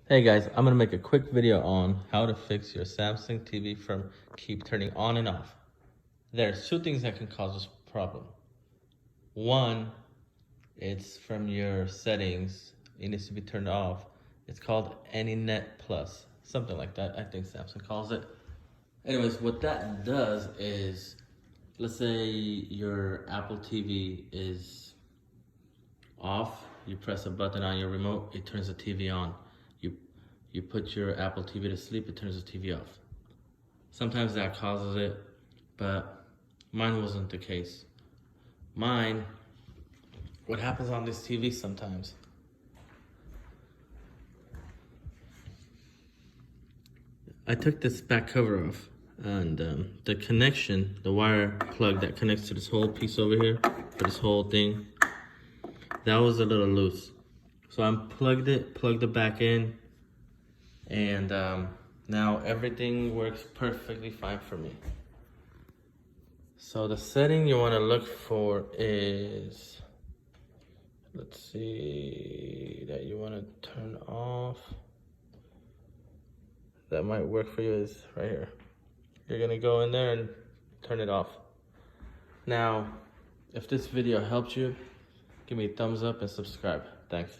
Hey guys, I'm gonna make a quick video on how to fix your Samsung TV from keep turning on and off. There's two things that can cause this problem. One, it's from your settings. It needs to be turned off. It's called AnyNet Plus, something like that. I think Samsung calls it. Anyways, what that does is, let's say your Apple TV is off, you press a button on your remote, it turns the TV on. You put your Apple TV to sleep, it turns the TV off. Sometimes that causes it, but mine wasn't the case. Mine, what happens on this TV sometimes, I took this back cover off, and the connection, the wire plug that connects to this whole piece over here, for this whole thing, that was a little loose. So I plugged it back in, and now everything works perfectly fine for me. So the setting you want to look for is, let's see, that you want to turn off. That might work for you is right here. You're gonna go in there and turn it off. Now, if this video helped you, give me a thumbs up and subscribe. Thanks.